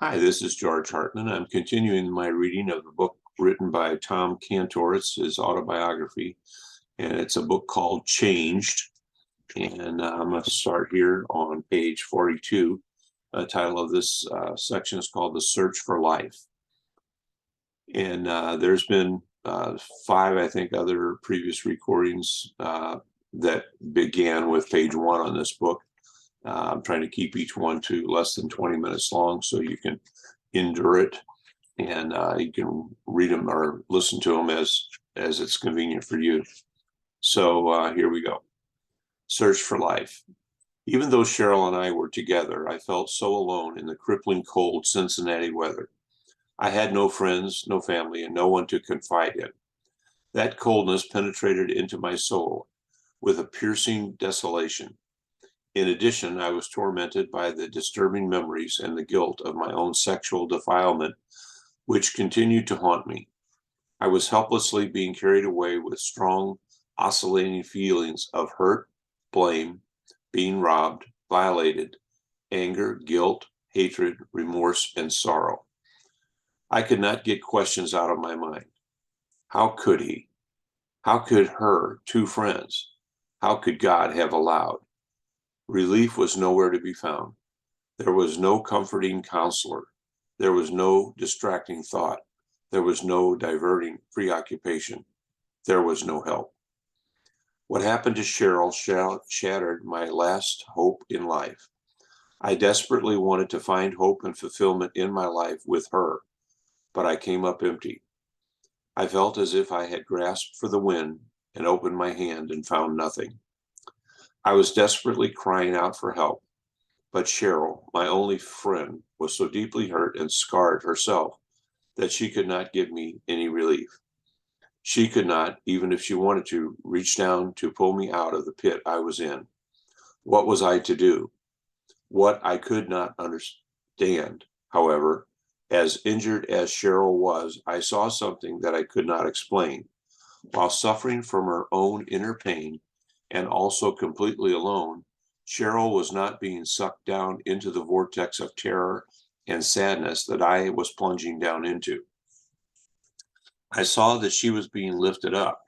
Hi, this is George Hartman. I'm continuing my reading of the book written by Tom Cantor. It's his autobiography, and it's a book called Changed. And I'm going to start here on page 42. The title of this section is called The Search for Life. And there's been five, I think, other previous recordings that began with page one on this book. I'm trying to keep each one to less than 20 minutes long so you can endure it, and you can read them or listen to them as it's convenient for you. So here we go. Search for Life. Even though Cheryl and I were together, I felt so alone in the crippling cold Cincinnati weather. I had no friends, no family, and no one to confide in. That coldness penetrated into my soul with a piercing desolation. In addition, I was tormented by the disturbing memories and the guilt of my own sexual defilement, which continued to haunt me. I was helplessly being carried away with strong, oscillating feelings of hurt, blame, being robbed, violated, anger, guilt, hatred, remorse, and sorrow. I could not get questions out of my mind. How could he? How could her two friends? How could God have allowed? Relief was nowhere to be found. There was no comforting counselor. There was no distracting thought. There was no diverting preoccupation. There was no help. What happened to Cheryl shattered my last hope in life. I desperately wanted to find hope and fulfillment in my life with her, but I came up empty. I felt as if I had grasped for the wind and opened my hand and found nothing. I was desperately crying out for help, but Cheryl, my only friend, was so deeply hurt and scarred herself that she could not give me any relief. She could not, even if she wanted to, reach down to pull me out of the pit I was in. What was I to do? What I could not understand, however, as injured as Cheryl was, I saw something that I could not explain. While suffering from her own inner pain and also completely alone, Cheryl was not being sucked down into the vortex of terror and sadness that I was plunging down into. I saw that she was being lifted up.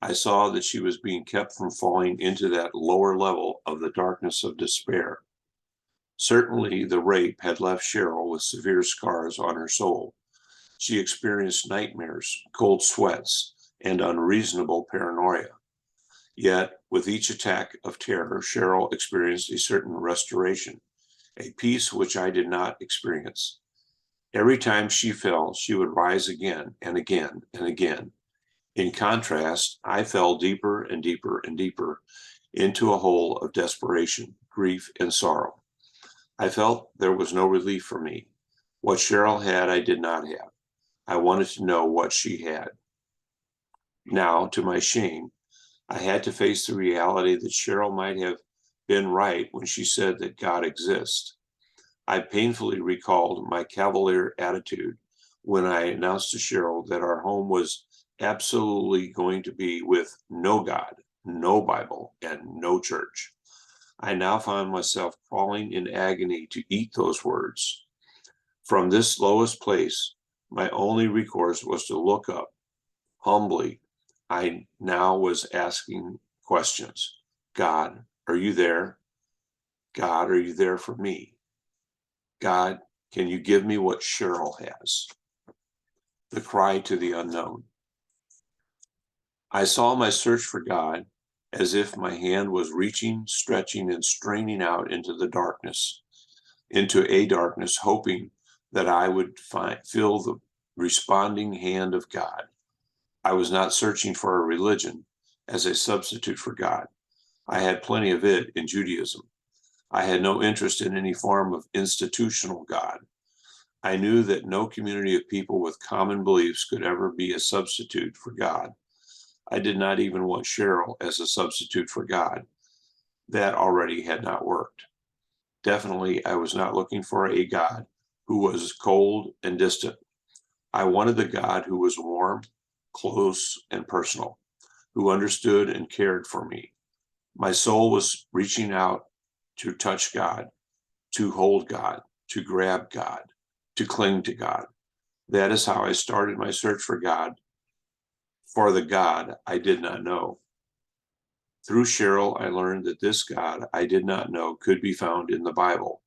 I saw that she was being kept from falling into that lower level of the darkness of despair. Certainly, the rape had left Cheryl with severe scars on her soul. She experienced nightmares, cold sweats, and unreasonable paranoia. Yet, with each attack of terror, Cheryl experienced a certain restoration, a peace which I did not experience. Every time she fell, she would rise again and again and again. In contrast, I fell deeper and deeper and deeper into a hole of desperation, grief, and sorrow. I felt there was no relief for me. What Cheryl had, I did not have. I wanted to know what she had. Now, to my shame, I had to face the reality that Cheryl might have been right when she said that God exists. I painfully recalled my cavalier attitude when I announced to Cheryl that our home was absolutely going to be with no God, no Bible, and no church. I now found myself crawling in agony to eat those words. From this lowest place, my only recourse was to look up. Humbly, I now was asking questions. God, are you there? God, are you there for me? God, can you give me what Cheryl has? The cry to the unknown. I saw my search for God as if my hand was reaching, stretching, and straining out into the darkness, into a darkness, hoping that I would feel the responding hand of God. I was not searching for a religion as a substitute for God. I had plenty of it in Judaism. I had no interest in any form of institutional God. I knew that no community of people with common beliefs could ever be a substitute for God. I did not even want Cheryl as a substitute for God. That already had not worked. Definitely, I was not looking for a God who was cold and distant. I wanted the God who was warm, close, and personal, who understood and cared for me. My soul was reaching out to touch God, to hold God, to grab God. to cling to God. That is how I started my search for God, for the God I did not know. Through Cheryl, I learned that this God I did not know could be found in the Bible,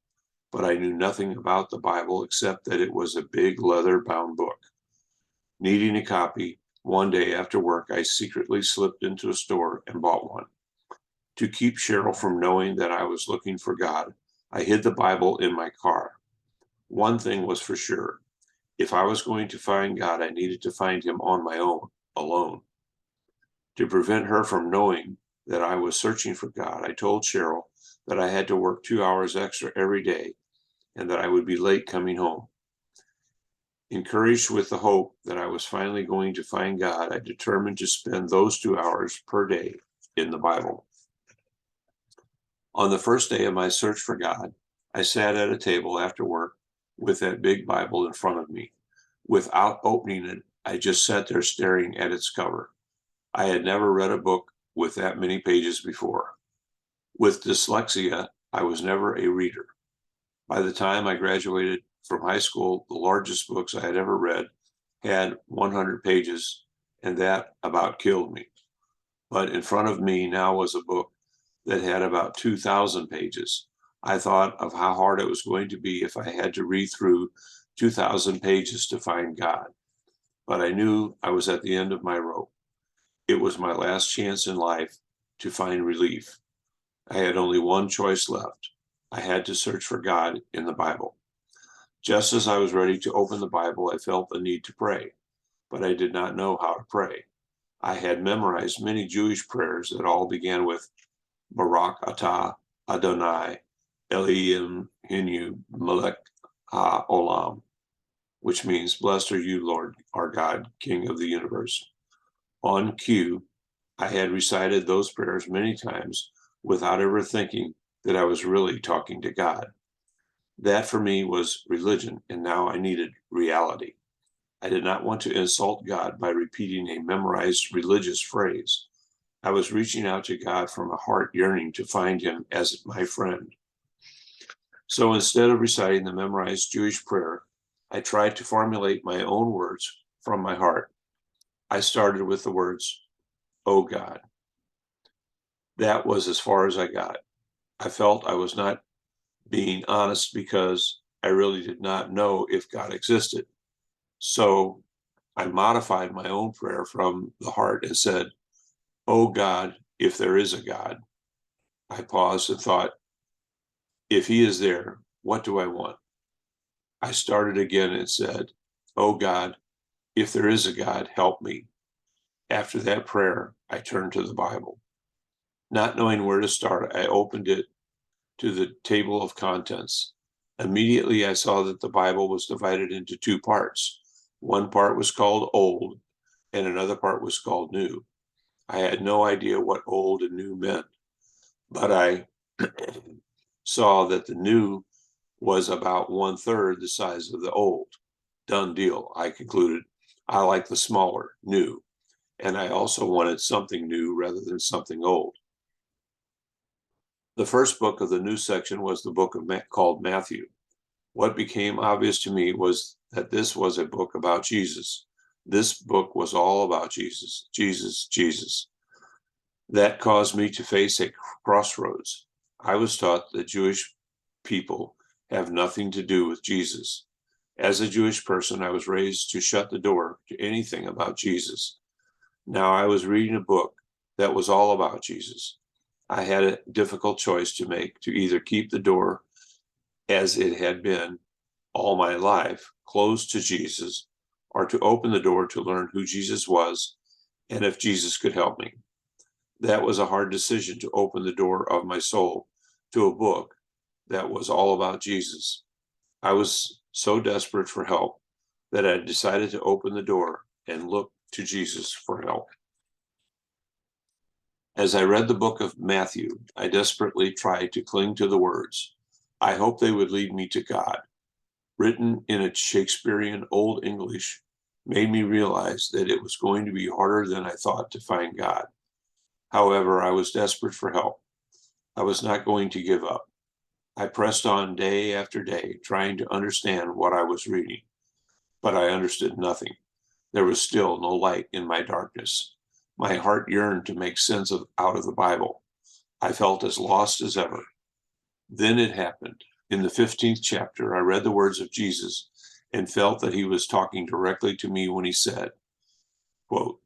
but I knew nothing about the Bible except that it was a big leather-bound book. Needing a copy, one day after work, I secretly slipped into a store and bought one. To keep Cheryl from knowing that I was looking for God, I hid the Bible in my car. One thing was for sure. If I was going to find God, I needed to find him on my own, alone. To prevent her from knowing that I was searching for God, I told Cheryl that I had to work 2 hours extra every day and that I would be late coming home. Encouraged with the hope that I was finally going to find God, I determined to spend those 2 hours per day in the Bible. On the first day of my search for God, I sat at a table after work with that big Bible in front of me. Without opening it, I just sat there staring at its cover. I had never read a book with that many pages before. With dyslexia, I was never a reader. By the time I graduated from high school, the largest books I had ever read had 100 pages, and that about killed me. But in front of me now was a book that had about 2,000 pages. I thought of how hard it was going to be if I had to read through 2,000 pages to find God. But I knew I was at the end of my rope. It was my last chance in life to find relief. I had only one choice left. I had to search for God in the Bible. Just as I was ready to open the Bible, I felt the need to pray, but I did not know how to pray. I had memorized many Jewish prayers that all began with Barak Atah Adonai Elohim Hinu Melech HaOlam, which means, blessed are you, Lord, our God, King of the universe. On cue, I had recited those prayers many times without ever thinking that I was really talking to God. That for me was religion, and now I needed reality. I did not want to insult God by repeating a memorized religious phrase. I was reaching out to God from a heart yearning to find him as my friend. So instead of reciting the memorized Jewish prayer, I tried to formulate my own words from my heart. I started with the words, "Oh God." That was as far as I got. I felt I was not being honest because I really did not know if God existed. So I modified my own prayer from the heart and said, "Oh God, if there is a God." I paused and thought, if he is there, what do I want? I started again and said, "Oh God, if there is a God, help me." After that prayer, I turned to the Bible. Not knowing where to start, I opened it to the table of contents. Immediately, I saw that the Bible was divided into two parts. One part was called Old, and another part was called New. I had no idea what old and new meant, but I saw that the new was about 1/3 the size of the old. Done deal, I concluded. I like the smaller, new, and I also wanted something new rather than something old. The first book of the new section was the book called Matthew. What became obvious to me was that this was a book about Jesus. This book was all about Jesus, Jesus, Jesus. That caused me to face a crossroads. I was taught that Jewish people have nothing to do with Jesus. As a Jewish person, I was raised to shut the door to anything about Jesus. Now I was reading a book that was all about Jesus. I had a difficult choice to make, to either keep the door as it had been all my life, closed to Jesus, or to open the door to learn who Jesus was and if Jesus could help me. That was a hard decision, to open the door of my soul to a book that was all about Jesus. I was so desperate for help that I decided to open the door and look to Jesus for help. As I read the book of Matthew, I desperately tried to cling to the words. I hoped they would lead me to God. Written in a Shakespearean Old English made me realize that it was going to be harder than I thought to find God. However, I was desperate for help. I was not going to give up. I pressed on day after day, trying to understand what I was reading, but I understood nothing. There was still no light in my darkness. My heart yearned to make sense out of the Bible. I felt as lost as ever. Then it happened. In the 15th chapter, I read the words of Jesus and felt that he was talking directly to me when he said, quote,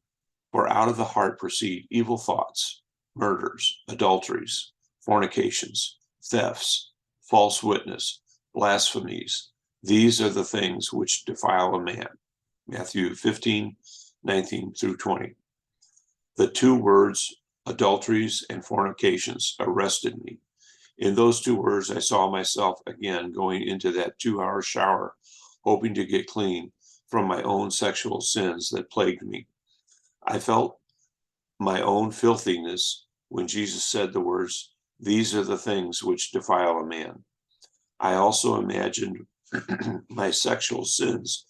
"For out of the heart proceed evil thoughts, murders, adulteries, fornications, thefts, false witness, blasphemies. These are the things which defile a man." Matthew 15:19 through 20. The two words, adulteries and fornications, arrested me. In those two words, I saw myself again going into that 2-hour shower, hoping to get clean from my own sexual sins that plagued me. I felt my own filthiness when Jesus said the words, "These are the things which defile a man." I also imagined my sexual sins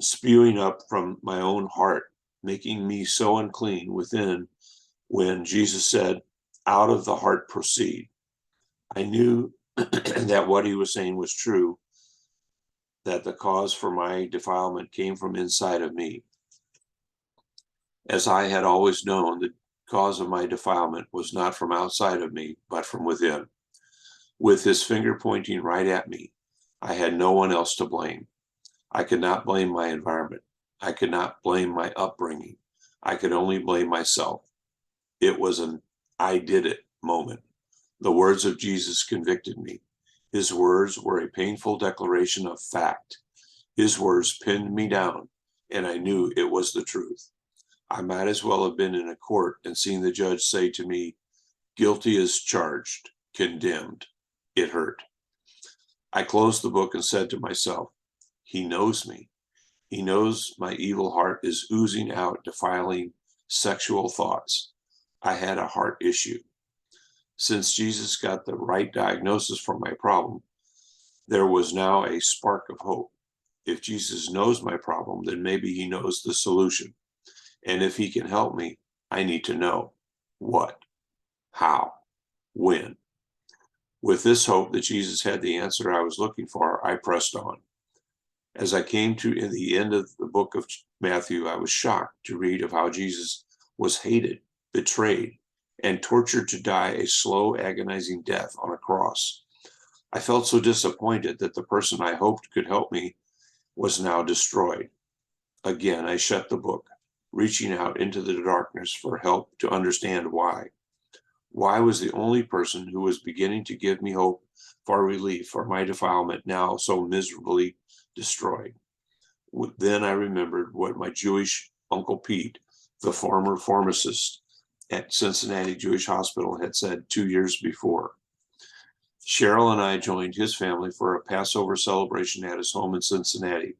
spewing up from my own heart, making me so unclean within when Jesus said, "Out of the heart proceed." I knew that what he was saying was true, that the cause for my defilement came from inside of me. As I had always known, the cause of my defilement was not from outside of me, but from within. With his finger pointing right at me, I had no one else to blame. I could not blame my environment. I could not blame my upbringing. I could only blame myself. It was an "I did it" moment. The words of Jesus convicted me. His words were a painful declaration of fact. His words pinned me down, and I knew it was the truth. I might as well have been in a court and seen the judge say to me, "Guilty as charged, condemned." It hurt. I closed the book and said to myself, he knows me. He knows my evil heart is oozing out defiling sexual thoughts. I had a heart issue. Since Jesus got the right diagnosis for my problem, there was now a spark of hope. If Jesus knows my problem, then maybe he knows the solution. And if he can help me, I need to know what, how, when. With this hope that Jesus had the answer I was looking for, I pressed on. As I came to the end of the book of Matthew, I was shocked to read of how Jesus was hated, betrayed, and tortured to die a slow, agonizing death on a cross. I felt so disappointed that the person I hoped could help me was now destroyed. Again, I shut the book, reaching out into the darkness for help to understand why. Why was the only person who was beginning to give me hope for relief for my defilement now so miserably destroyed? Then I remembered what my Jewish Uncle Pete, the former pharmacist at Cincinnati Jewish Hospital, had said 2 years before. Cheryl and I joined his family for a Passover celebration at his home in Cincinnati.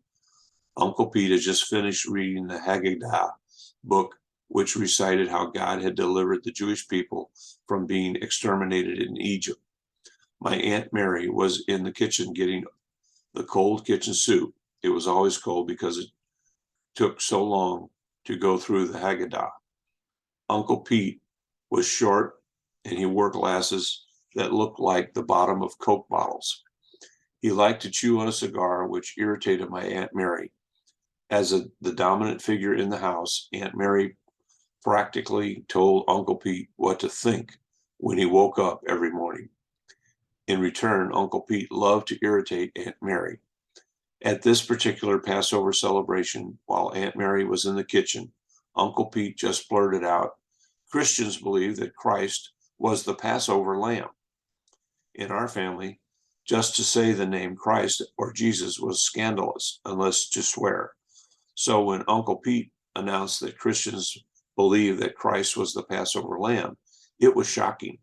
Uncle Pete had just finished reading the Haggadah book, which recited how God had delivered the Jewish people from being exterminated in Egypt. My Aunt Mary was in the kitchen getting the cold kitchen soup. It was always cold because it took so long to go through the Haggadah. Uncle Pete was short and he wore glasses that looked like the bottom of Coke bottles. He liked to chew on a cigar, which irritated my Aunt Mary. As the dominant figure in the house, Aunt Mary practically told Uncle Pete what to think when he woke up every morning. In return, Uncle Pete loved to irritate Aunt Mary. At this particular Passover celebration, while Aunt Mary was in the kitchen, Uncle Pete just blurted out, "Christians believe that Christ was the Passover lamb." In our family, just to say the name Christ or Jesus was scandalous, unless to swear. So when Uncle Pete announced that Christians believe that Christ was the Passover lamb, it was shocking.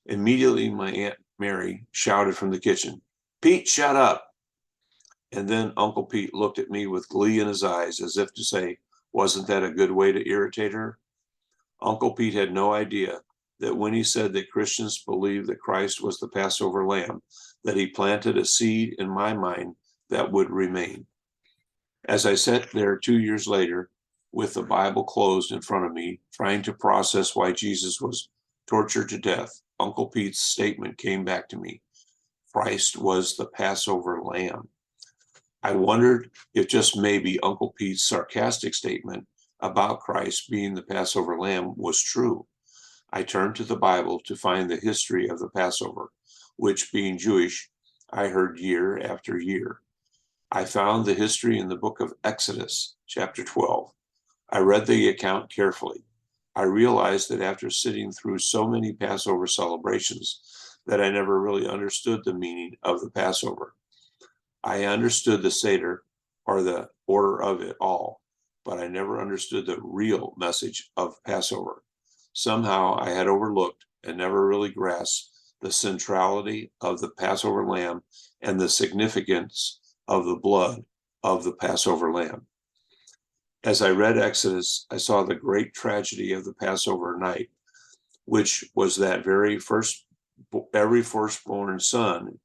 Immediately, my Aunt Mary shouted from the kitchen, "Pete, shut up." And then Uncle Pete looked at me with glee in his eyes, as if to say, wasn't that a good way to irritate her? Uncle Pete had no idea that when he said that Christians believe that Christ was the Passover lamb, that he planted a seed in my mind that would remain. As I sat there 2 years later, with the Bible closed in front of me, trying to process why Jesus was tortured to death, Uncle Pete's statement came back to me. Christ was the Passover lamb. I wondered if just maybe Uncle Pete's sarcastic statement about Christ being the Passover lamb was true. I turned to the Bible to find the history of the Passover, which, being Jewish, I heard year after year. I found the history in the book of Exodus, chapter 12. I read the account carefully. I realized that after sitting through so many Passover celebrations that I never really understood the meaning of the Passover. I understood the Seder, or the order of it all, but I never understood the real message of Passover. Somehow I had overlooked and never really grasped the centrality of the Passover lamb and the significance of the blood of the Passover lamb. As I read Exodus, I saw the great tragedy of the Passover night, which was that every firstborn son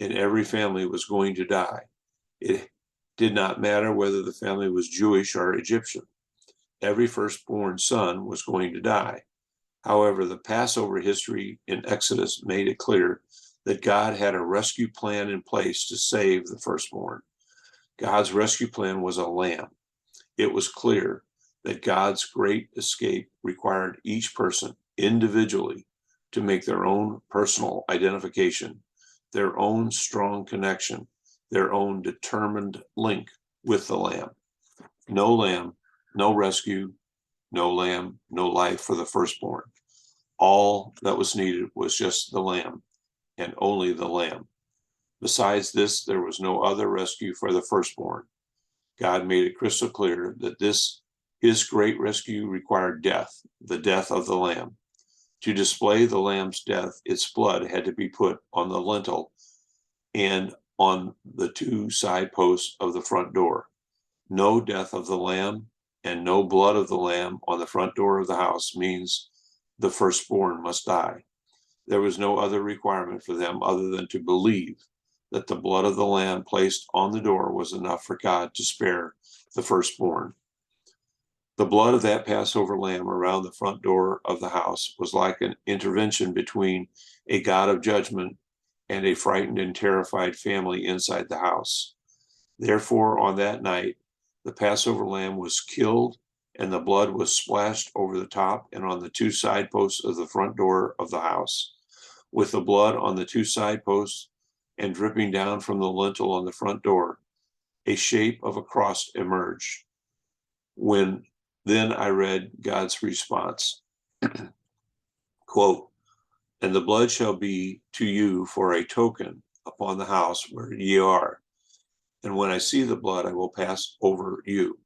in every family was going to die. It did not matter whether the family was Jewish or Egyptian. Every firstborn son was going to die. However, the Passover history in Exodus made it clear that God had a rescue plan in place to save the firstborn. God's rescue plan was a lamb. It was clear that God's great escape required each person individually to make their own personal identification, their own strong connection, their own determined link with the lamb. No lamb, no rescue, no lamb, no life for the firstborn. All that was needed was just the lamb, and only the lamb. Besides this, there was no other rescue for the firstborn. God made it crystal clear that his great rescue required death, the death of the lamb. To display the lamb's death, its blood had to be put on the lintel and on the two side posts of the front door. No death of the lamb and no blood of the lamb on the front door of the house means the firstborn must die. There was no other requirement for them other than to believe that the blood of the lamb placed on the door was enough for God to spare the firstborn. The blood of that Passover lamb around the front door of the house was like an intervention between a God of judgment and a frightened and terrified family inside the house. Therefore, on that night, the Passover lamb was killed and the blood was splashed over the top and on the two side posts of the front door of the house. With the blood on the two side posts and dripping down from the lintel on the front door, a shape of a cross emerged. Then I read God's response. Quote, "And the blood shall be to you for a token upon the house where ye are. And when I see the blood, I will pass over you,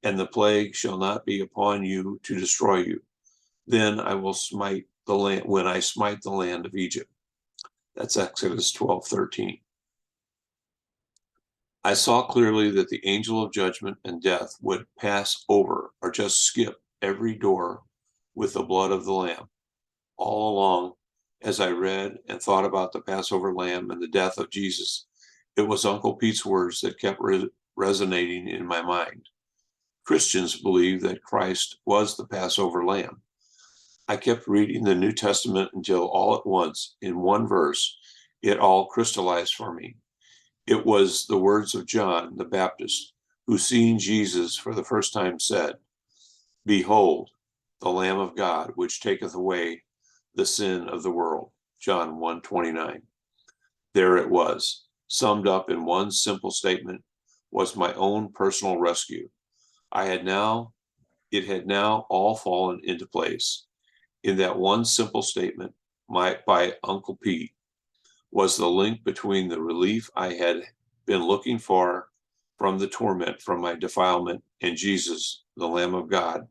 and the plague shall not be upon you to destroy you. Then I will smite the land when I smite the land of Egypt." That's Exodus 12:13. I saw clearly that the angel of judgment and death would pass over or just skip every door with the blood of the lamb. All along, as I read and thought about the Passover lamb and the death of Jesus, it was Uncle Pete's words that kept resonating in my mind. Christians believe that Christ was the Passover lamb. I kept reading the New Testament until all at once, in one verse, it all crystallized for me. It was the words of John the Baptist, who seeing Jesus for the first time said, "Behold, the Lamb of God, which taketh away the sin of the world." John 1:29. There it was, summed up in one simple statement, was my own personal rescue. It had now all fallen into place. In that one simple statement by Uncle Pete was the link between the relief I had been looking for from the torment from my defilement and Jesus, the Lamb of God.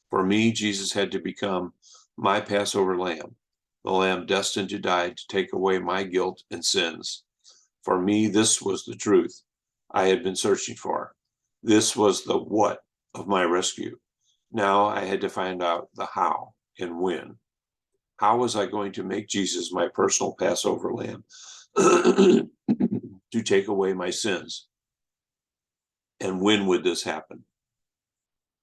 For me, Jesus had to become my Passover lamb, the lamb destined to die to take away my guilt and sins. For me, this was the truth I had been searching for. This was the what of my rescue. Now I had to find out the how and when. How was I going to make Jesus my personal Passover lamb to take away my sins? And when would this happen?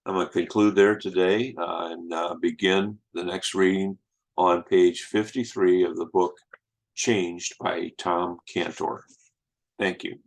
I'm going to conclude there today and begin the next reading on page 53 of the book, Changed by Tom Cantor. Thank you.